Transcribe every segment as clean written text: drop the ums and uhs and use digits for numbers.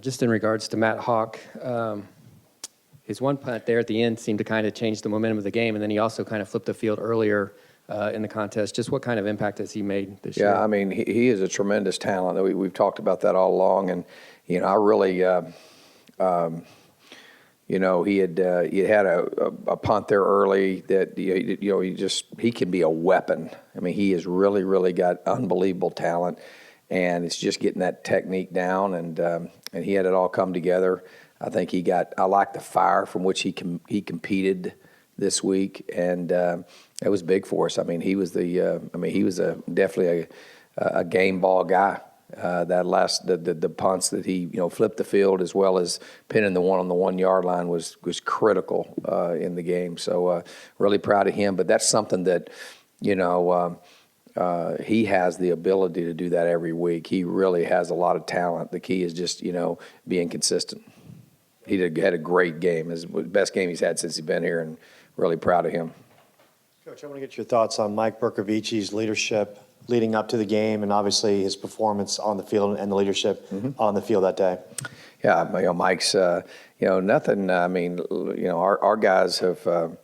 Just in regards to Matt Hawk, his one punt there at the end seemed to kind of change the momentum of the game, and then he also kind of flipped the field earlier in the contest. Just what kind of impact has he made this year? Yeah, I mean, he is a tremendous talent. We've talked about that all along, and I really, he had a punt there early that he can be a weapon. I mean, he has really, really got unbelievable talent, and it's just getting that technique down, and he had it all come together. I think I like the fire from which he competed this week, and it was big for us. I mean, he was definitely a game ball guy. The punts that he flipped the field as well as pinning the one on the 1 yard line was critical in the game. So really proud of him. But that's something that he has the ability to do that every week. He really has a lot of talent. The key is just being consistent. He had a great game. It's the best game he's had since he's been here, and really proud of him. Coach, I want to get your thoughts on Mike Berkovici's leadership leading up to the game, and obviously his performance on the field and the leadership on the field that day. Yeah, Mike's, nothing. I mean, our guys have,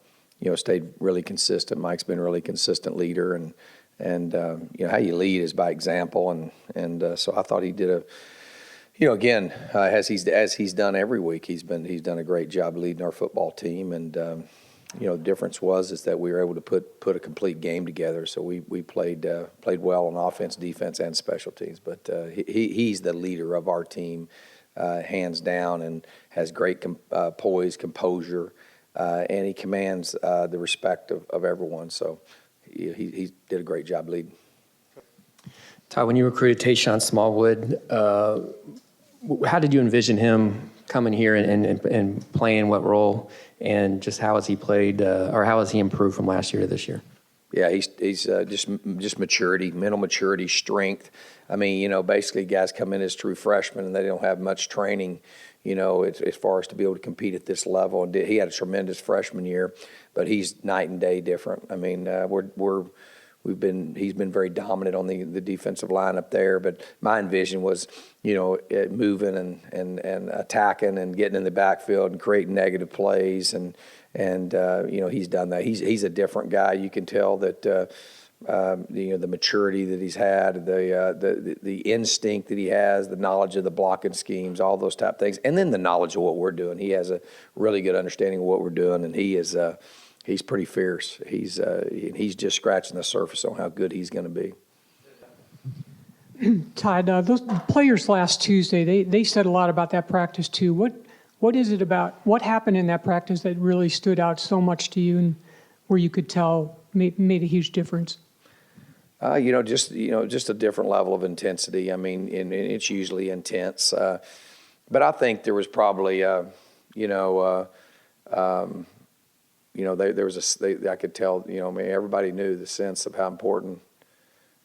stayed really consistent. Mike's been a really consistent leader, and how you lead is by example, and so I thought he did again, as he's done every week, he's done a great job leading our football team, and the difference is that we were able to put a complete game together. So we played well on offense, defense, and special teams. But he's the leader of our team, hands down, and has great poise, composure, and he commands the respect of everyone. So he did a great job leading. Todd, when you recruited Tayshawn Smallwood, how did you envision him coming here and playing what role, and just how has he played, or how has he improved from last year to this year? Yeah, he's just maturity, mental maturity, strength. I mean, basically guys come in as true freshmen and they don't have much training, as far as to be able to compete at this level. And he had a tremendous freshman year, but he's night and day different. I mean, he's been very dominant on the defensive line up there, but my envision was, moving and attacking and getting in the backfield and creating negative plays, and he's done that. He's a different guy. You can tell that the maturity that he's had, the instinct that he has, the knowledge of the blocking schemes, all those type of things, and then the knowledge of what we're doing. He has a really good understanding of what we're doing, and he is. He's pretty fierce. He's just scratching the surface on how good he's going to be. Todd, those players last Tuesday, they said a lot about that practice too. What is it about? What happened in that practice that really stood out so much to you, and where you could tell made a huge difference? Just a different level of intensity. I mean, and it's usually intense, but I think there was probably I could tell, everybody knew the sense of how important,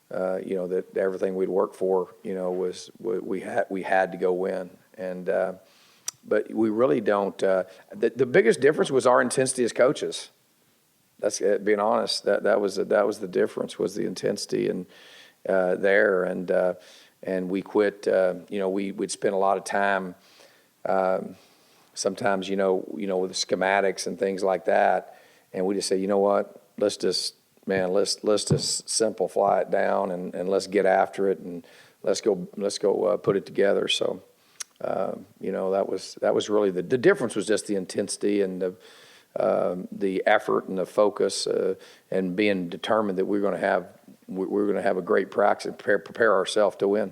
that everything we'd worked for, was we had to go win. And, but we really don't, the biggest difference was our intensity as coaches. That's being honest. That was the difference, was the intensity and, there. And we quit, we'd spend a lot of time, sometimes, with the schematics and things like that, and we just say, you know what, let's just simplify it down and let's get after it and let's go put it together. So, that was really the difference, was just the intensity and the effort and the focus, and being determined that we're going to have a great practice and prepare ourselves to win.